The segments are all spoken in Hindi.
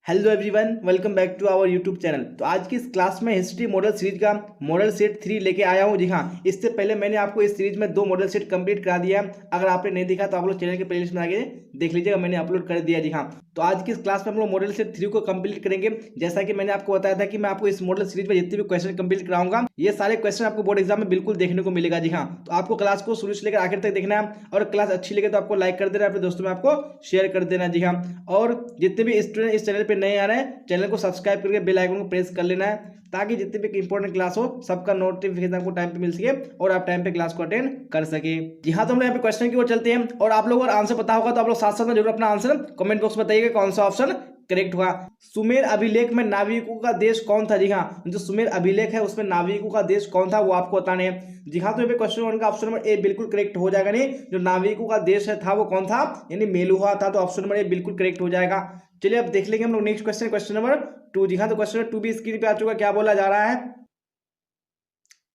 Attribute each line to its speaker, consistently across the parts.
Speaker 1: Hello everyone, welcome back to our YouTube channel. तो आज की इस क्लास में हिस्ट्री मॉडल सीरीज का मॉडल सेट 3 लेके आया हूँ। जी हाँ, इससे पहले मैंने आपको इस सीरीज में 2 मॉडल सेट कंप्लीट करा दिया है। अगर आपने नहीं देखा तो आप लोग चैनल के प्लेलिस्ट में आगे देख लीजिएगा, मैंने अपलोड कर दिया। जी हाँ, तो आज की इस क्लास में हम लोग मॉडल सेट 3 को कंप्लीट करेंगे। जैसा कि मैंने आपको बताया था कि मैं आपको इस मॉडल सीरीज में जितने भी क्वेश्चन कंप्लीट कराऊंगा, ये सारे क्वेश्चन आपको बोर्ड एग्जाम में बिल्कुल देखने को मिलेगा। जी हाँ, तो आपको क्लास को शुरू से लेकर आखिर तक देखना है, और क्लास अच्छी लगे तो आपको लाइक कर देना, अपने दोस्तों में आपको शेयर कर देना। जी हाँ, और जितने भी स्टूडेंट इस चैनल पर नए आ रहे हैं, चैनल को सब्सक्राइब करके बेल आइकन को प्रेस कर लेना है, ताकि जितने भी इंपॉर्टेंट क्लास हो सबका नोटिफिकेशन आपको टाइम पे मिल सके और आप टाइम पे क्लास को अटेंड कर सके। जी हाँ, तो हम यहाँ पे क्वेश्चन की ओर चलते हैं, और आप लोगों को आंसर पता होगा तो आप लोग साथ साथ में जरूर अपना आंसर कमेंट बॉक्स में बताइएगा कौन सा ऑप्शन करेक्ट हुआ। सुमेर अभिलेख में नाविकों का देश कौन था? जी हाँ, जो सुमेर अभिलेख है उसमें नाविकों का देश कौन था वो आपको बताना है। जी हाँ, तो यहाँ पे क्वेश्चन 1 का ऑप्शन नंबर ए बिल्कुल करेक्ट हो जाएगा। नहीं, जो नाविकों का देश है था वो कौन था, यानी मेलुहा था, तो ऑप्शन नंबर ए बिल्कुल करेक्ट हो जाएगा। चलिए अब देख लेंगे हम लोग नेक्स्ट क्वेश्चन, क्वेश्चन नंबर 2। जी हाँ, तो क्वेश्चन नंबर 2 भी स्क्रीन पे आ चुका, क्या बोला जा रहा है?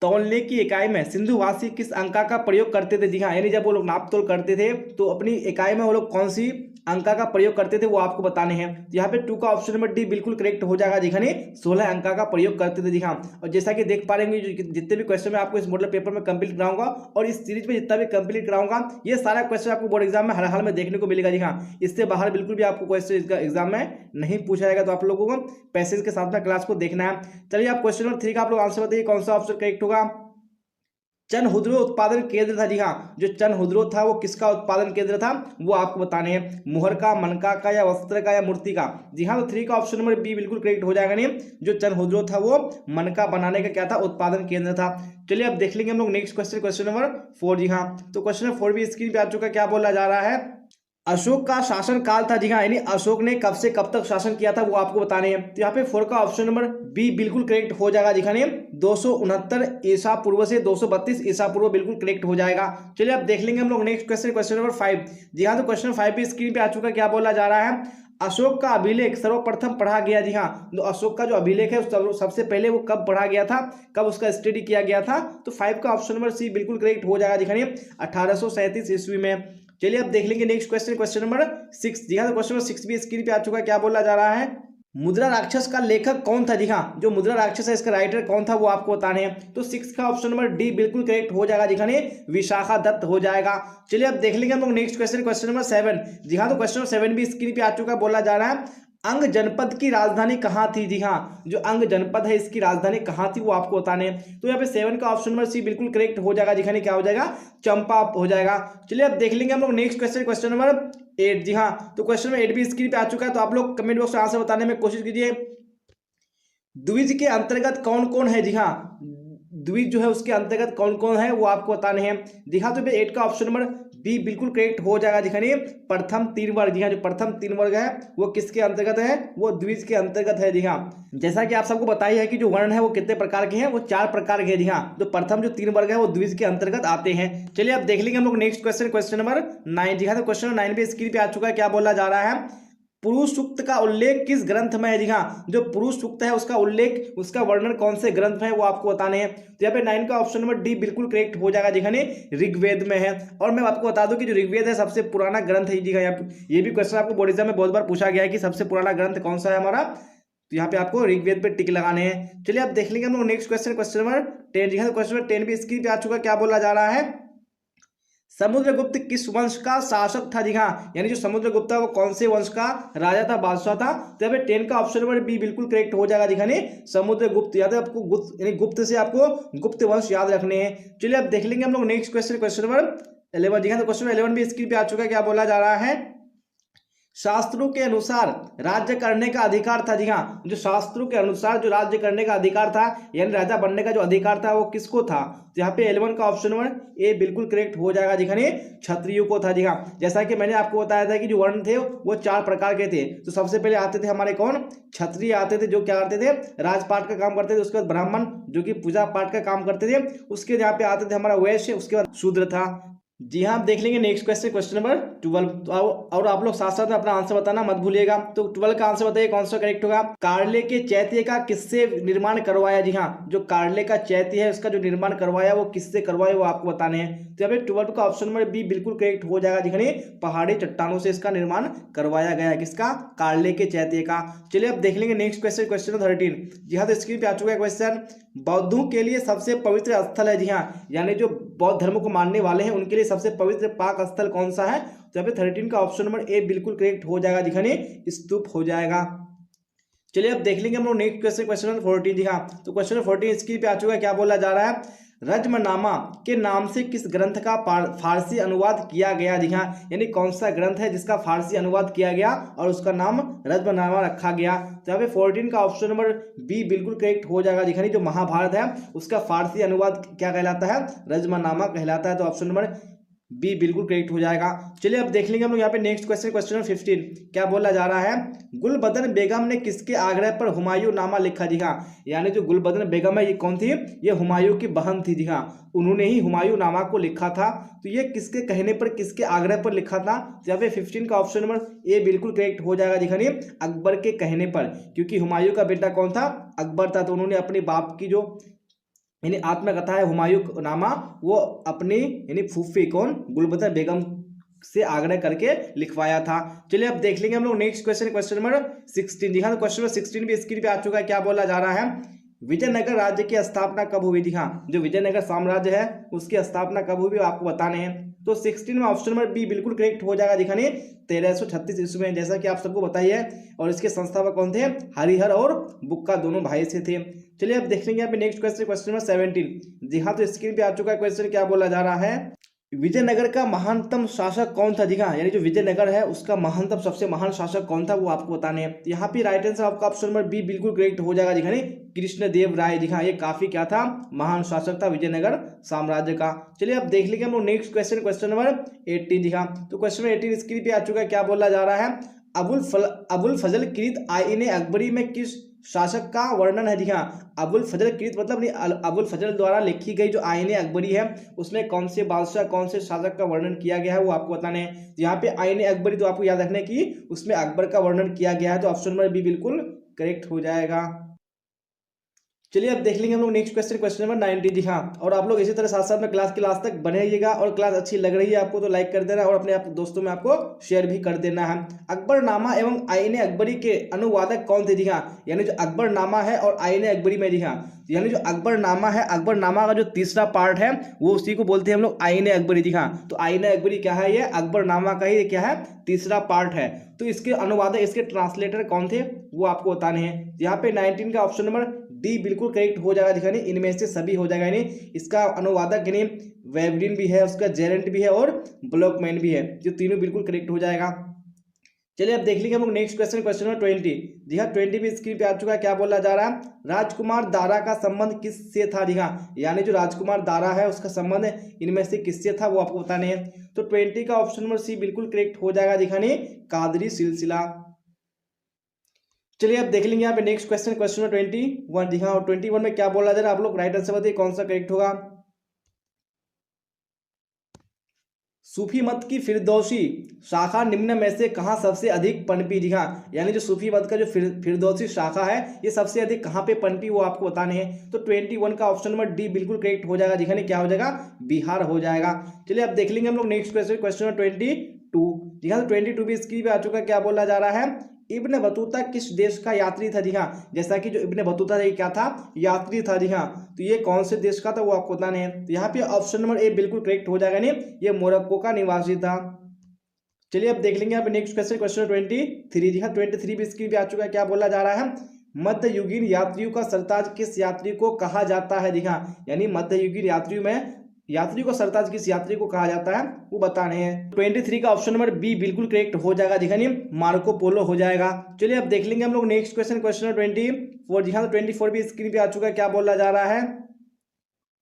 Speaker 1: तौलने की इकाई में सिंधुवासी किस अंका का प्रयोग करते थे? जी हाँ, यानी जब वो लोग नाप तोल करते थे तो अपनी इकाई में वो लोग कौन सी अंका का प्रयोग करते थे वो आपको बताने हैं। यहाँ पे 2 का ऑप्शन नंबर डी बिल्कुल करेक्ट हो जाएगा। जी हाँ, 16 अंका का प्रयोग करते थे। जी हाँ, और जैसा कि देख पा रहे हैं जितने भी क्वेश्चन मैं आपको इस मॉडल पेपर में कंप्लीट कराऊंगा और इस सीरीज में जितना भी कंप्लीट कराऊंगा, ये सारा क्वेश्चन आपको बोर्ड एग्जाम में हर हाल में देखने को मिलेगा। जी हाँ, इससे बाहर बिल्कुल भी आपको क्वेश्चन इसका एग्जाम में नहीं पूछा जाएगा, तो आप लोगों को पैसेज के साथ में क्लास को देखना है। चलिए आप क्वेश्चन नंबर 3 का आप लोग आंसर बताइए कौन सा ऑप्शन करेक्ट होगा। चनहुद्रो उत्पादन केंद्र था। जी हाँ, जो चनहुद्रो था वो किसका उत्पादन केंद्र था वो आपको बताने हैं, मुहर का, मनका का, या वस्त्र का, या मूर्ति का। जी हाँ, तो 3 का ऑप्शन नंबर बी बिल्कुल करेक्ट हो जाएगा। नहीं, जो चनहुद्रो था वो मनका बनाने का क्या था, उत्पादन केंद्र था। चलिए अब देख लेंगे हम लोग नेक्स्ट क्वेश्चन, क्वेश्चन नंबर 4। जी हाँ, तो क्वेश्चन नंबर 4 भी स्क्रीन पे आ चुका, क्या बोला जा रहा है? अशोक का शासन काल था। जी हाँ, यानी अशोक ने कब से कब तक शासन किया था वो आपको बताने हैं। तो यहाँ पे 4 का ऑप्शन नंबर बी बिल्कुल करेक्ट हो जाएगा। जी हाँ, 269 ईसा पूर्व से 232 ईसा पूर्व बिल्कुल करेक्ट हो जाएगा। चलिए अब देख लेंगे हम लोग नेक्स्ट क्वेश्चन, क्वेश्चन नंबर 5। जी हाँ, तो क्वेश्चन 5 भी स्क्रीन पे आ चुका, क्या बोला जा रहा है? अशोक का अभिलेख सर्वप्रथम पढ़ा गया। जी हाँ, तो अशोक का जो अभिलेख है सबसे पहले वो कब पढ़ा गया था, कब उसका स्टडी किया गया था? तो 5 का ऑप्शन नंबर सी बिल्कुल करेक्ट हो जाएगा। जी हाँ, 1837 ईस्वी में। चलिए अब देख लेंगे नेक्स्ट क्वेश्चन, क्वेश्चन नंबर 6। जी हाँ, तो क्वेश्चन नंबर 6 भी स्क्रीन पे आ चुका है, क्या बोला जा रहा है? मुद्रा राक्षस का लेखक कौन था? जी हाँ, जो मुद्रा राक्षस है इसका राइटर कौन था वो आपको बताने हैं। तो 6 का ऑप्शन नंबर डी बिल्कुल करेक्ट हो जाएगा। जी हाँ, विशाखा दत्त हो जाएगा। चलिए अब देख लेंगे हम लोग नेक्स्ट क्वेश्चन, क्वेश्चन नंबर 7। जी हाँ, तो क्वेश्चन नंबर 7 भी स्क्रीन पे आ चुका, बोला जा रहा है अंग जनपद की राजधानी कहाँ थी? जी हाँ, जो अंग जनपद है इसकी राजधानी कहाँ थी वो आपको बताने हैं। तो यहाँ पे 7 का ऑप्शन नंबर सी बिल्कुल करेक्ट हो जाएगा। जी हाँ, क्या हो जाएगा? चंपा हो जाएगा। चलिए अब देख लेंगे हम लोग नेक्स्ट क्वेश्चन, क्वेश्चन नंबर 8। जी हाँ, तो क्वेश्चन नंबर 8 भी स्क्रीन पे आ चुका है, तो आप लोग कमेंट बॉक्स में आंसर बताने में कोशिश कीजिए। द्विज के अंतर्गत कौन कौन है? जी हाँ, द्विज जो है उसके अंतर्गत कौन कौन है वो आपको बताने हैं। जी हाँ, तो 8 का ऑप्शन नंबर बी बिल्कुल करेक्ट हो जाएगा। दिखाइए प्रथम 3 वर्ग। जी हाँ, जो प्रथम 3 वर्ग है वो किसके अंतर्गत है, वो द्विज के अंतर्गत है। जी हाँ, जैसा कि आप सबको बताया है कि जो वर्ण है वो कितने प्रकार के हैं, वो 4 प्रकार के हैं। जी हाँ, तो प्रथम जो 3 वर्ग है वो द्विज के अंतर्गत आते हैं। चलिए अब देख लेंगे हम लोग नेक्स्ट क्वेश्चन, क्वेश्चन नंबर 9। जी हाँ, तो क्वेश्चन नंबर 9 भी स्क्रीन पे आ चुका है, क्या बोला जा रहा है? पुरुष सूक्त का उल्लेख किस ग्रंथ में है? जी हाँ, जो पुरुष सूक्त है उसका उल्लेख, उसका वर्णन कौन से ग्रंथ में है वो आपको बताने हैं। तो यहाँ पे 9 का ऑप्शन नंबर डी बिल्कुल करेक्ट हो जाएगा। जी हाँ, ऋग्वेद में है। और मैं आपको बता दूं कि जो ऋग्वेद है सबसे पुराना ग्रंथ है। जी हाँ, ये भी क्वेश्चन आपको बोर्ड एग्जाम में बहुत बार पूछा गया है कि सबसे पुराना ग्रंथ कौन सा है हमारा, तो यहाँ पे आपको ऋग्वेद पे टिक लगाने हैं। चलिए आप देख लेंगे हम लोग नेक्स्ट क्वेश्चन, क्वेश्चन नंबर 10। जी हाँ, क्वेश्चन नंबर 10 भी स्क्रीन पे आ चुका, क्या बोला जा रहा है? समुद्रगुप्त किस वंश का शासक था? जी हाँ, यानी जो समुद्रगुप्त है वो कौन से वंश का राजा था, बादशाह था? तो यहाँ पे 10 का ऑप्शन नंबर बी बिल्कुल करेक्ट हो जाएगा। दिखाने समुद्रगुप्त, याद है आपको गुप्त, यानी गुप्त से आपको गुप्त वंश याद रखने हैं। चलिए अब देख लेंगे हम लोग नेक्स्ट क्वेश्चन, क्वेश्चन नंबर 11। जी हाँ, तो क्वेश्चन 11 भी स्क्रीन पे आ चुका है, क्या बोला जा रहा है? शास्त्रों के अनुसार राज्य करने का अधिकार था। जी हाँ, जो शास्त्रों के अनुसार जो राज्य करने का अधिकार था, यानी राजा बनने का जो अधिकार था वो किसको था? तो यहाँ पे 11 का ऑप्शन नंबर ए बिल्कुल करेक्ट हो जाएगा। जी हाँ, क्षत्रियो को था। जी हाँ, जैसा कि मैंने आपको बताया था कि जो वर्ण थे वो 4 प्रकार के थे। तो सबसे पहले आते थे हमारे कौन? क्षत्रिय आते थे, जो क्या करते थे, राजपाट का काम करते थे। उसके बाद ब्राह्मण जो कि पूजा पाठ का काम करते थे। उसके यहाँ पे आते थे हमारा वैश्य, उसके बाद शूद्र था। जी हाँ, आप देख लेंगे नेक्स्ट क्वेश्चन नंबर 12। तो और आप लोग साथ साथ में अपना आंसर बताना मत भूलिएगा। तो 12 का आंसर बताइए कौन सा करेक्ट होगा। कार्ले के चैत्य का किससे निर्माण करवाया। जी हाँ, जो कार्ले का चैत्य है उसका जो निर्माण करवाया वो किससे करवाया वो आपको बताने हैं। तो यहाँ पे 12 का ऑप्शन नंबर बी बिल्कुल करेक्ट हो जाएगा। जी पहाड़ी चट्टानों से इसका निर्माण करवाया गया है, किसका, कार्ले के चैत्य का। चलिए अब देख लेंगे नेक्स्ट क्वेश्चन 13। जी हाँ, तो स्क्रीन पे आ चुका है क्वेश्चन। बौद्धों के लिए सबसे पवित्र स्थल है। जी हाँ, यानी जो बौद्ध धर्म को मानने वाले हैं उनके लिए सबसे पवित्र पाक स्थल कौन सा है। तो यहाँ पे 13 का ऑप्शन नंबर ए बिल्कुल करेक्ट हो जाएगा। जी स्तूप हो जाएगा। चलिए अब देख लेंगे हम लोग नेक्स्ट क्वेश्चन नंबर 14। जी हाँ, तो क्वेश्चन नंबर 14 स्क्रीन पे आ चुका है। क्या बोला जा रहा है। रज्मनामा के नाम से किस ग्रंथ का फारसी अनुवाद किया गया। जी हाँ, यानी कौन सा ग्रंथ है जिसका फारसी अनुवाद किया गया और उसका नाम रज्मनामा रखा गया। तो यहाँ पे 14 का ऑप्शन नंबर बी बिल्कुल करेक्ट हो जाएगा। जी जो महाभारत है उसका फारसी अनुवाद क्या कहलाता है, रज्मनामा कहलाता है। तो ऑप्शन नंबर बी बिल्कुल करेक्ट हो जाएगा। चलिए अब देख लेंगे हम लोग यहाँ पे नेक्स्ट क्वेश्चन नंबर 15। क्या बोला जा रहा है। गुलबदन बेगम ने किसके आग्रह पर हुमायूं नामा लिखा। जी हाँ, यानी जो गुलबदन बेगम है ये कौन थी, ये हुमायूं की बहन थी। जी हाँ, उन्होंने ही हुमायूं नामा को लिखा था। तो ये किसके कहने पर, किसके आग्रह पर लिखा था। तो यहाँ पे 15 का ऑप्शन नंबर ए बिल्कुल करेक्ट हो जाएगा। जी अकबर के कहने पर, क्योंकि हुमायूं का बेटा कौन था, अकबर था। तो उन्होंने अपने बाप की जो यानी आत्मकथा है हुमायूं नामा, वो अपनी यानी फूफी कौन, गुलबदन बेगम से आग्रह करके लिखवाया था। चलिए अब देख लेंगे हम लोग नेक्स्ट क्वेश्चन नंबर 16। जी हाँ, तो क्वेश्चन नंबर 16 भी स्क्रीन पे आ चुका है। क्या बोला जा रहा है। विजयनगर राज्य की स्थापना कब हुई। जी हाँ, जो विजयनगर साम्राज्य है उसकी स्थापना कब हुई आपको बताने हैं। तो 16 में ऑप्शन नंबर बी बिल्कुल करेक्ट हो जाएगा। दिखाने 1336 ईस्वी में, जैसा कि आप सबको बताइए। और इसके संस्थापक कौन थे, हरिहर और बुक्का दोनों भाई से थे। चलिए अब देख लेंगे यहाँ पे नेक्स्ट क्वेश्चन नंबर 17। जी हाँ, तो स्क्रीन पे आ चुका है क्वेश्चन। क्या बोला जा रहा है। विजयनगर का महानतम शासक कौन था। जी हाँ, यानी जो विजयनगर है उसका महानतम सबसे महान शासक कौन था वो आपको बताने हैं। यहाँ पे राइट आंसर आपका ऑप्शन नंबर बी बिल्कुल करेक्ट हो जाएगा। जी कृष्णदेव राय। जी हाँ, ये काफी क्या था, महान शासक था विजयनगर साम्राज्य का। चलिए अब देख लेंगे हम लोग नेक्स्ट क्वेश्चन नंबर 18। जी हाँ, तो क्वेश्चन नंबर 18 स्क्रीन पे आ चुका है। क्या बोला जा रहा है। अबुल फजल कृत आईन अकबरी में किस शासक का वर्णन है। जी हाँ, अबुल फजल कृत मतलब अबुल फजल द्वारा लिखी गई जो आईन अकबरी है उसमें कौन से बादशाह, कौन से शासक का वर्णन किया गया है वो आपको बताने हैं। यहाँ पे आईन अकबरी तो आपको याद रखने की उसमें अकबर का वर्णन किया गया है। तो ऑप्शन नंबर बी बिल्कुल करेक्ट हो जाएगा। चलिए अब देख लेंगे हम लोग नेक्स्ट क्वेश्चन नंबर 19। जी हाँ, और आप लोग इसी तरह साथ साथ में क्लास की लास्ट तक बने रहिएगा। और क्लास अच्छी लग रही है आपको तो लाइक कर देना और अपने दोस्तों में आपको शेयर भी कर देना है। अकबरनामा एवं आईन अकबरी के अनुवादक कौन थे। जी हाँ, यानी जो अकबरनामा है और आईन अकबरी में, जी हाँ, यानी जो अकबरनामा है, अकबरनामा का जो तीसरा पार्ट है वो उसी को बोलते हैं हम लोग आईन अकबरी। जी हाँ, तो आईन अकबरी क्या है, ये अकबरनामा का ही क्या है, तीसरा पार्ट है। तो इसके अनुवादक, इसके ट्रांसलेटर कौन थे वो आपको बताने हैं। यहाँ पे 19 का ऑप्शन नंबर डी बिल्कुल करेक्ट हो जाएगा। दिखाने इनमें से सभी हो जाएगा। यानी इसका अनुवादक यानी वेवरिन भी है, उसका जेरेंट भी है और ब्लॉकमैन भी है, जो तीनों बिल्कुल करेक्ट हो जाएगा। चलिए अब देख लीजिए हम लोग नेक्स्ट क्वेश्चन नंबर 20। जी हाँ, 20 भी स्क्रीन पे आ चुका है। क्या बोला जा रहा है। राजकुमार दारा का संबंध किससे था। जी हाँ, यानी जो राजकुमार दारा है उसका संबंध इनमें से किससे था वो आपको बताने हैं। तो 20 का ऑप्शन नंबर सी बिल्कुल करेक्ट हो जाएगा। दिखाने कादरी सिलसिला। चलिए अब देख लेंगे यहाँ पे नेक्स्ट क्वेश्चन नंबर 21। जी हाँ, और 21 में क्या बोला जा रहा है आप लोग राइट आंसर बताइए कौन सा करेक्ट होगा। सूफी मत की फिरदौसी शाखा निम्न में से कहाँ सबसे अधिक पनपी। जी हाँ, यानी जो सूफी मत का जो फिरदौसी शाखा है ये सबसे अधिक कहाँ पे पनपी वो आपको बताने हैं। तो 21 का ऑप्शन नंबर डी बिल्कुल करेक्ट हो जाएगा। जी क्या हो जाएगा, बिहार हो जाएगा। चलिए अब देख लेंगे हम लोग नेक्स्ट क्वेश्चन नंबर 22। जी हाँ, 22 भी स्क्रीन पे आ चुका है। क्या बोला जा रहा है। इब्न बतूता किस देश का यात्री था। जी हाँ, जैसा कि जो इब्न बतूता था ये क्या था, यात्री था। जी हाँ, तो ये कौन से देश का था वो आपको बताना है। तो यहाँ पे ऑप्शन नंबर ए बिल्कुल करेक्ट हो जाएगा। नहीं, ये मोरक्को का निवासी था। चलिए अब देख लेंगे यहाँ पे नेक्स्ट क्वेश्चन 23। जी हाँ, 23 भी स्क्रीन पे आ चुका है। क्या बोला जा रहा है। मध्ययुगीन यात्रियों का सरताज किस यात्री को कहा जाता है। जी हाँ, यानी मध्ययुगीन यात्रियों में यात्री को सरताज किस यात्री को कहा जाता है वो बताने हैं। 23 का ऑप्शन नंबर बी बिल्कुल करेक्ट हो जाएगा। दिखानी मार्को पोलो हो जाएगा। चलिए अब देख लेंगे हम लोग नेक्स्ट क्वेश्चन 24। जी हाँ, तो 24 भी स्क्रीन पे आ चुका है। क्या बोला जा रहा है।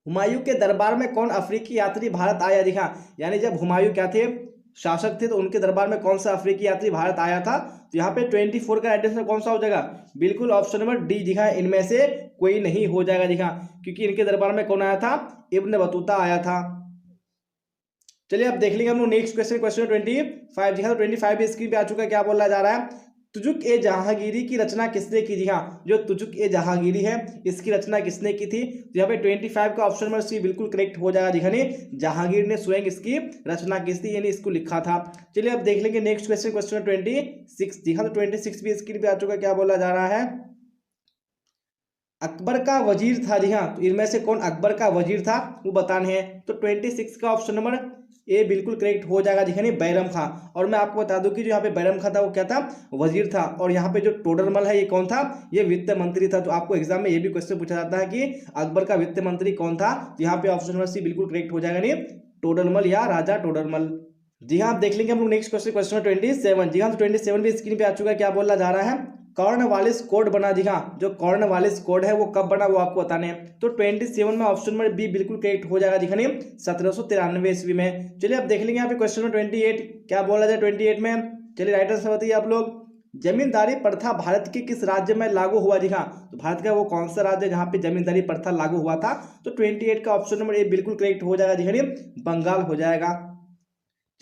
Speaker 1: हुमायूं के दरबार में कौन अफ्रीकी यात्री भारत आया। जी हाँ, यानी जब हुमायूं क्या थे, शासक थे, तो उनके दरबार में कौन सा अफ्रीकी यात्री भारत आया था। तो यहाँ पे 24 का एड्रेस में कौन सा हो जाएगा, बिल्कुल ऑप्शन नंबर डी। जी हाँ, इनमें से कोई नहीं हो जाएगा। जी हाँ, क्योंकि इनके दरबार में कौन आया था, इब्न बतूता आया था। चलिए अब देख लेंगे हम लोग नेक्स्ट क्वेश्चन, क्वेश्चन 25। जी हाँ, तो 25 स्क्रीन पे आ चुका है। क्या बोला जा रहा है, तुजुक ए जहांगीरी की रचना किसने की। जी हाँ, जो तुजुक ए जहांगीरी है इसकी रचना किसने की थी। तो यहाँ पे 25 का ऑप्शन नंबर सी बिल्कुल करेक्ट हो जाएगा। जी हाँ, जहांगीर ने स्वयं इसकी रचना की थी, यानी इसको लिखा था। चलिए अब देख लेंगे नेक्स्ट क्वेश्चन, क्वेश्चन 26। जी हाँ, तो 26 भी स्क्रीन पे आ चुका है। क्या बोला जा रहा है, अकबर का वजीर था। जी हाँ, तो इनमें से कौन अकबर का वजीर था वो बताने हैं। तो 26 का ऑप्शन नंबर ए बिल्कुल करेक्ट हो जाएगा। जी हाँ, बैरम खां। और मैं आपको बता दूं कि जो यहाँ पे बैरम खां था वो क्या था, वजीर था। और यहाँ पे जो टोडरमल है ये कौन था, ये वित्त मंत्री था। तो आपको एग्जाम में ये भी क्वेश्चन पूछा जाता है कि अकबर का वित्त मंत्री कौन था। तो यहाँ पे ऑप्शन नंबर सी बिल्कुल करेक्ट हो जाएगा, नहीं टोडरमल या राजा टोडरमल। जी हाँ, आप देख लेंगे हम लोग नेक्स्ट क्वेश्चन, क्वेश्चन 27। जी हाँ, तो 27 भी स्क्रीन पे आ चुका है। क्या बोला जा रहा है, कॉर्नवालिस कोड बना। जी हाँ, जो कॉर्नवालिस कोड है वो कब बना वो आपको बताने हैं। तो 27 में ऑप्शन नंबर बी बिल्कुल करेक्ट हो जाएगा। जी हाँ, 1793 ईस्वी में। चलिए अब देख लेंगे यहाँ पे क्वेश्चन नंबर 28। क्या बोला जाए 28 में, चलिए राइट आंसर बताइए आप लोग। जमींदारी प्रथा भारत के किस राज्य में लागू हुआ। जी हाँ, तो भारत का वो कौन सा राज्य है जहाँ पे जमींदारी प्रथा लागू हुआ था। तो 28 का ऑप्शन नंबर ए बिल्कुल करेक्ट हो जाएगा। जी हाँ, बंगाल हो जाएगा।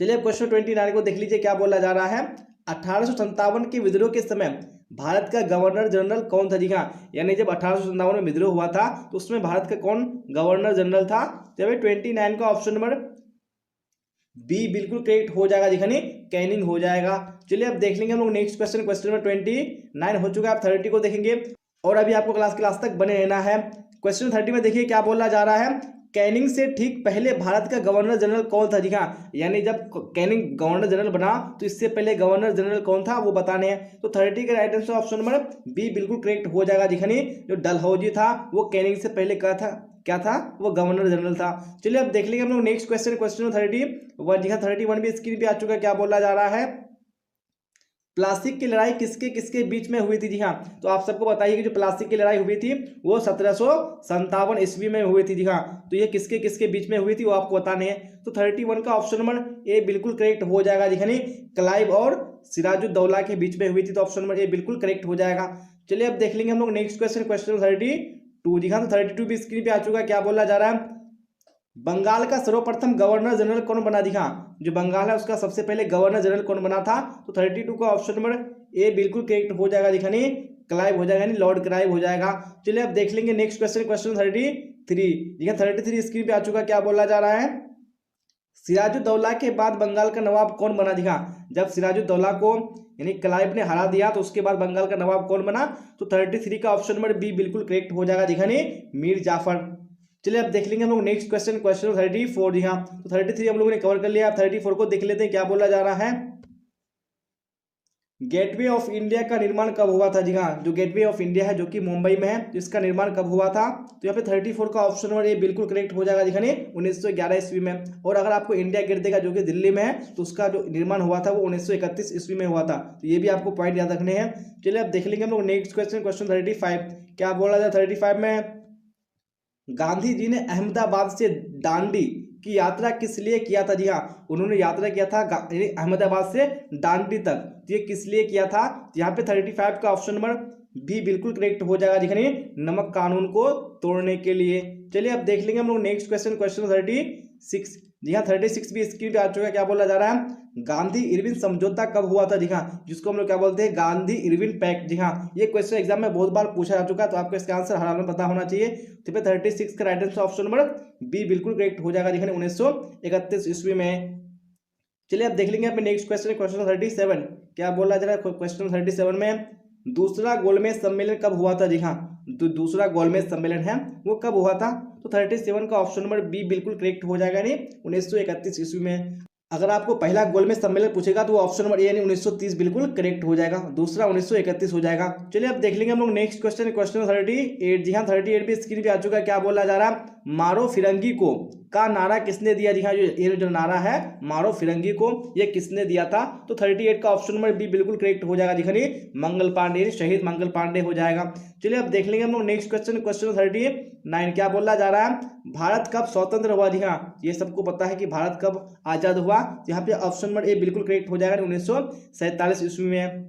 Speaker 1: चलिए अब क्वेश्चन 29 को देख लीजिए। क्या बोला जा रहा है, 1857 के विद्रोह के समय भारत का गवर्नर जनरल कौन था। जी हाँ, यानी जब 1857 में विद्रोह हुआ था तो उसमें भारत का कौन गवर्नर जनरल था। जब 29 का ऑप्शन नंबर बी बिल्कुल करेक्ट हो जाएगा। जी हाँ, कैनिंग हो जाएगा। चलिए अब देख लेंगे हम लोग नेक्स्ट क्वेश्चन, क्वेश्चन नंबर 29 हो चुका है। आप 30 को देखेंगे और अभी आपको क्लास तक बने रहना है। क्वेश्चन 30 में देखिए क्या बोला जा रहा है, कैनिंग से ठीक पहले भारत का गवर्नर जनरल कौन था। जी हाँ, यानी जब कैनिंग गवर्नर जनरल बना तो इससे पहले गवर्नर जनरल कौन था वो बताने हैं। तो 30 का right answer option number B बिल्कुल करेक्ट हो जाएगा। जी हाँ, जो डलहौजी था वो कैनिंग से पहले क्या था वो गवर्नर जनरल था। चलिए अब देख लेंगे हम लोग नेक्स्ट क्वेश्चन, क्वेश्चन 31। जी हाँ, 31 भी स्क्रीन पे आ चुका है। क्या बोला जा रहा है, प्लासी की लड़ाई किसके किसके बीच में हुई थी। जी हाँ, तो आप सबको बताइए कि जो प्लासी की लड़ाई हुई थी वो 1757 ईस्वी में हुई थी। जी हाँ, तो ये किसके किसके बीच में हुई थी वो आपको बताने हैं। तो 31 का ऑप्शन नंबर ए बिल्कुल करेक्ट हो जाएगा। जी हाँ, क्लाइव और सिराजुद्दौला के बीच में हुई थी। तो ऑप्शन नंबर ए बिल्कुल करेक्ट हो जाएगा। चलिए अब देख लेंगे हम लोग नेक्स्ट क्वेश्चन, क्वेश्चन 32। जी हाँ, तो 32 भी स्क्रीन पे आ चुका है। क्या बोला जा रहा है, बंगाल का सर्वप्रथम गवर्नर जनरल कौन बना। जी हाँ, जो बंगाल है उसका सबसे पहले गवर्नर जनरल कौन बना था। तो 32 का ऑप्शन नंबर ए बिल्कुल करेक्ट हो जाएगा। जी हाँ, क्लाइव हो जाएगा, यानी लॉर्ड क्लाइव हो जाएगा। चलिए अब देख लेंगे नेक्स्ट क्वेश्चन, क्वेश्चन 33। जी हाँ, 33 स्क्रीन पे आ चुका है। क्या बोला जा रहा है, सिराजुद्दौला के बाद बंगाल का नवाब कौन बना। जी हाँ, जब सिराजुद्दौला को यानी क्लाइव ने हरा दिया तो उसके बाद बंगाल का नवाब कौन बना। तो 33 का ऑप्शन नंबर बी बिल्कुल करेक्ट हो जाएगा। जी हाँ, मीर जाफर। चलिए अब देख लेंगे हम लोग नेक्स्ट क्वेश्चन, क्वेश्चन 34। जी हाँ, तो 33 हम लोगों ने कवर कर लिया। अब 34 को देख लेते हैं। क्या बोला जा रहा है, गेटवे ऑफ इंडिया का निर्माण कब हुआ था। जी हाँ, जो गेटवे ऑफ इंडिया है जो कि मुंबई में है, तो इसका निर्माण कब हुआ था। तो यहाँ पे 34 का ऑप्शन नंबर ए बिल्कुल करेक्ट हो जाएगा। जी हाँ, 1911 ईस्वी में। और अगर आपको इंडिया गेट देगा जो कि दिल्ली में है तो उसका जो निर्माण हुआ था वो 1931 ईस्वी में हुआ था। तो ये भी आपको पॉइंट याद रखने हैं। चलिए अब देख लेंगे हम लोग नेक्स्ट क्वेश्चन, क्वेश्चन 35। क्या बोला जाए 35 में, गांधी जी ने अहमदाबाद से दांडी की यात्रा किस लिए किया था। जी हाँ, उन्होंने यात्रा किया था अहमदाबाद से दांडी तक। तो ये किस लिए किया था। यहाँ पे 35 का ऑप्शन नंबर बी बिल्कुल करेक्ट हो जाएगा। जी हाँ, नमक कानून को तोड़ने के लिए। चलिए अब देख लेंगे हम लोग नेक्स्ट क्वेश्चन, क्वेश्चन 36। जी हाँ, 36 भी स्क्रीन पे आ चुका है। क्या बोला जा रहा है, गांधी इरविन समझौता कब हुआ था। जी हाँ, जिसको हम लोग क्या बोलते हैं, गांधी इरविन पैक्ट। जी हाँ, ये क्वेश्चन एग्जाम में बहुत बार पूछा जा चुका है, तो आपको इसका आंसर हर हाल में पता होना चाहिए। तो 36 का right answer option number B बिल्कुल करेक्ट हो जाएगा। जी हाँ, 1931 ईस्वी में। चलिए अब देख लेंगे अपने नेक्स्ट क्वेश्चन, क्वेश्चन 37। क्या बोला जा रहा है क्वेश्चन 37 में, दूसरा गोलमेज सम्मेलन कब हुआ था। जी हाँ, दूसरा गोलमेज सम्मेलन है वो कब हुआ था। तो 37 का ऑप्शन नंबर बी बिल्कुल करेक्ट हो जाएगा, यानी 1931 ईस्वी में। अगर आपको पहला गोलमेज सम्मेलन पूछेगा तो वो ऑप्शन नंबर ए यानी 1930 बिल्कुल करेक्ट हो जाएगा, दूसरा 1931 हो जाएगा। चलिए अब देख लेंगे हम लोग नेक्स्ट क्वेश्चन, क्वेश्चन 38। जी हाँ, 38 भी स्क्रीन पे आ चुका है। क्या बोला जा रहा है, मारो फिरंगी को का नारा किसने दिया। जी हाँ, ये जो नारा है मारो फिरंगी को, ये किसने दिया था। तो 38 का ऑप्शन नंबर बी बिल्कुल करेक्ट हो जाएगा। जी हाँ, मंगल पांडे, शहीद मंगल पांडे हो जाएगा। चलिए अब देख लेंगे हम लोग नेक्स्ट क्वेश्चन, क्वेश्चन 39। क्या बोला जा रहा है, भारत कब स्वतंत्र हुआ। जी हाँ, ये सबको पता है कि भारत कब आजाद हुआ। यहाँ पे ऑप्शन नंबर ए बिल्कुल करेक्ट हो जाएगा, 1947 ईस्वी में।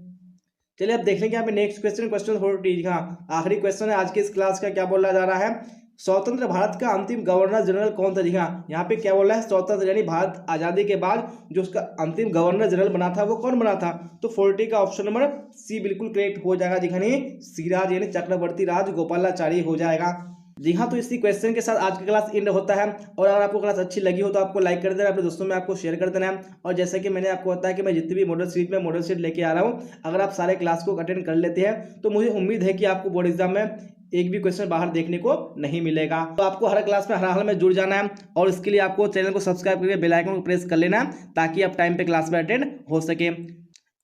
Speaker 1: चलिए अब देख लेंगे यहाँ पे नेक्स्ट क्वेश्चन, क्वेश्चन 40। हाँ, आखिरी क्वेश्चन है आज के इस क्लास का। क्या बोला जा रहा है, स्वतंत्र भारत का अंतिम गवर्नर जनरल कौन था? जी हाँ, यहाँ पे क्या बोला है, स्वतंत्र यानी भारत आज़ादी के बाद जो उसका अंतिम गवर्नर जनरल बना था वो कौन बना था? तो 40 का ऑप्शन नंबर सी बिल्कुल करेक्ट हो जाएगा। जी हाँ, सिराज यानी चक्रवर्ती राज गोपालाचारी हो जाएगा। जी हाँ, तो इसी क्वेश्चन के साथ आज की क्लास एंड होता है। और अगर आपको क्लास अच्छी लगी हो तो आपको लाइक कर देना, अपने दोस्तों में आपको शेयर कर देना है। और जैसे कि मैंने आपको बताया कि मैं जितनी भी मॉडल सीट लेके आ रहा हूँ, अगर आप सारे क्लास को अटेंड कर लेते हैं तो मुझे उम्मीद है कि आपको बोर्ड एग्जाम में एक भी क्वेश्चन बाहर देखने को नहीं मिलेगा। तो आपको हर क्लास में हर हाल में जुड़ जाना है और इसके लिए आपको चैनल को सब्सक्राइब करके बेल आइकन को प्रेस कर लेना है ताकि आप टाइम पे क्लास में अटेंड हो सके।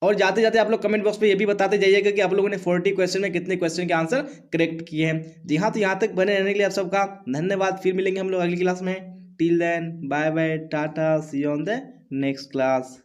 Speaker 1: और जाते जाते आप लोग कमेंट बॉक्स में ये भी बताते जाइएगा कि आप लोगों ने 40 क्वेश्चन में कितने क्वेश्चन के आंसर करेक्ट किए हैं। जी हाँ, तो यहाँ तक बने रहने के लिए आप सबका धन्यवाद। फिर मिलेंगे हम लोग अगली क्लास में। Till then bye bye, tata, see you on the next class.